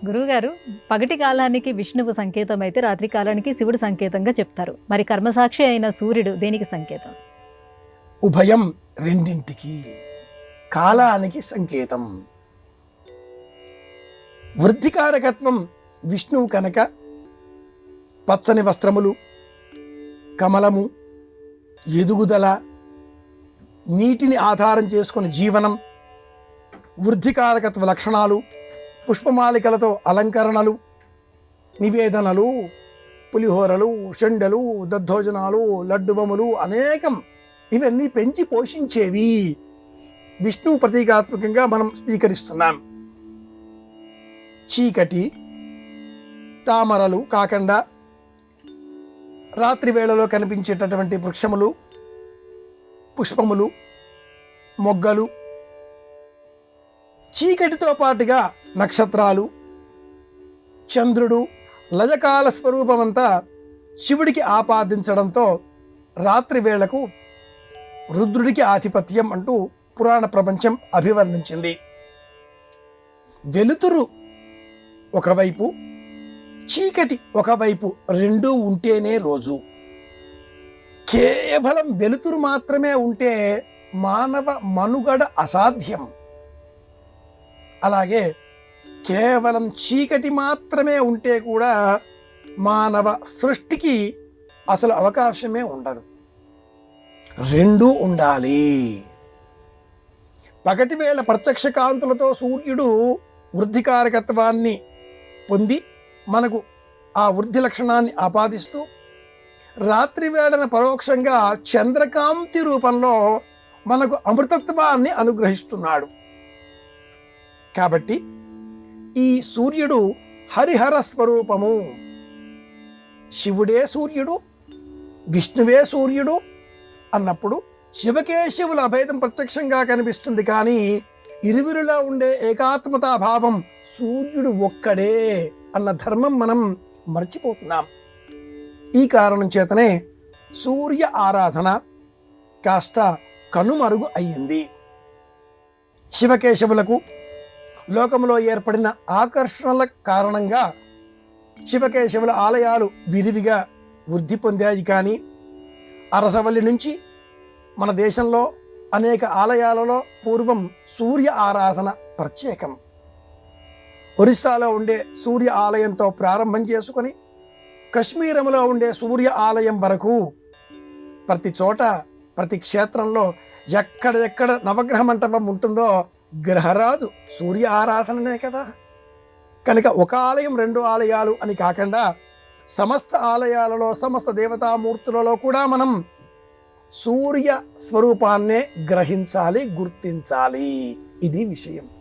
గురువుగారు, పగటి కాలానికి విష్ణువు సంకేతం అయితే రాత్రి కాలానికి శివుడు సంకేతంగా చెప్తారు. మరి కర్మసాక్షి అయిన సూర్యుడు దేనికి సంకేతం? ఉభయం, రెండింటికి. కాలానికి సంకేతం. వృద్ధికారకత్వం విష్ణువు కనుక పచ్చని వస్త్రములు, కమలము, ఎదుగుదల, నీటిని ఆధారం చేసుకుని జీవనం, వృద్ధికారకత్వ లక్షణాలు, పుష్పమాలికలతో అలంకరణలు, నివేదనలు, పులిహోరలు, షండలు, దద్దోజనాలు, లడ్డుబములు అనేకం, ఇవన్నీ పెంచి పోషించేవి విష్ణువు ప్రతీకాత్మకంగా మనం స్వీకరిస్తున్నాం. చీకటి, తామరలు కాకుండా రాత్రి వేళలో కనిపించేటటువంటి వృక్షములు, పుష్పములు, మొగ్గలు, చీకటితో పాటుగా నక్షత్రాలు, చంద్రుడు, లజకాల స్వరూపమంతా శివుడికి ఆపాదించడంతో రాత్రి వేళకు రుద్రుడికి ఆధిపత్యం అంటూ పురాణ ప్రపంచం అభివర్ణించింది. వెలుతురు ఒకవైపు, చీకటి ఒకవైపు, రెండూ ఉంటేనే రోజు. కేవలం వెలుతురు మాత్రమే ఉంటే మానవ మనుగడ అసాధ్యం. అలాగే కేవలం చీకటి మాత్రమే ఉంటే కూడా మానవ సృష్టికి అసలు అవకాశమే ఉండదు. రెండూ ఉండాలి. పగటి వేళ ప్రత్యక్ష కాంతులతో సూర్యుడు వృద్ధికారకత్వాన్ని పొంది మనకు ఆ వృద్ధి లక్షణాన్ని ఆపాదిస్తూ, రాత్రి వేళన పరోక్షంగా చంద్రకాంతి రూపంలో మనకు అమృతత్వాన్ని అనుగ్రహిస్తున్నాడు. కాబట్టి ఈ సూర్యుడు హరిహర స్వరూపము. శివుడే సూర్యుడు, విష్ణువే సూర్యుడు అన్నప్పుడు శివకేశవుల అభేదం ప్రత్యక్షంగా కనిపిస్తుంది. కానీ ఇరువురిలో ఉండే ఏకాత్మతా భావం సూర్యుడు ఒక్కడే అన్న ధర్మం మనం మర్చిపోతున్నాం. ఈ కారణం చేతనే సూర్య ఆరాధన కాస్త కనుమరుగు అయ్యింది. శివకేశవులకు లోకంలో ఏర్పడిన ఆకర్షణల కారణంగా శివకేశవుల ఆలయాలు విరివిగా వృద్ధి పొందాయి. కానీ అరసవల్లి నుంచి మన దేశంలో అనేక ఆలయాలలో పూర్వం సూర్య ఆరాధన ప్రత్యేకం. ఒరిస్సాలో ఉండే సూర్య ఆలయంతో ప్రారంభం చేసుకొని కశ్మీరంలో ఉండే సూర్య ఆలయం వరకు ప్రతి చోట, ప్రతి క్షేత్రంలో ఎక్కడెక్కడ నవగ్రహ మంటపం ఉంటుందో గ్రహరాజు సూర్య ఆరాధననే కదా. కనుక ఒక ఆలయం, రెండు ఆలయాలు అని కాకుండా సమస్త ఆలయాలలో, సమస్త దేవతామూర్తులలో కూడా మనం సూర్య స్వరూపాన్నే గ్రహించాలి, గుర్తించాలి. ఇది విషయం.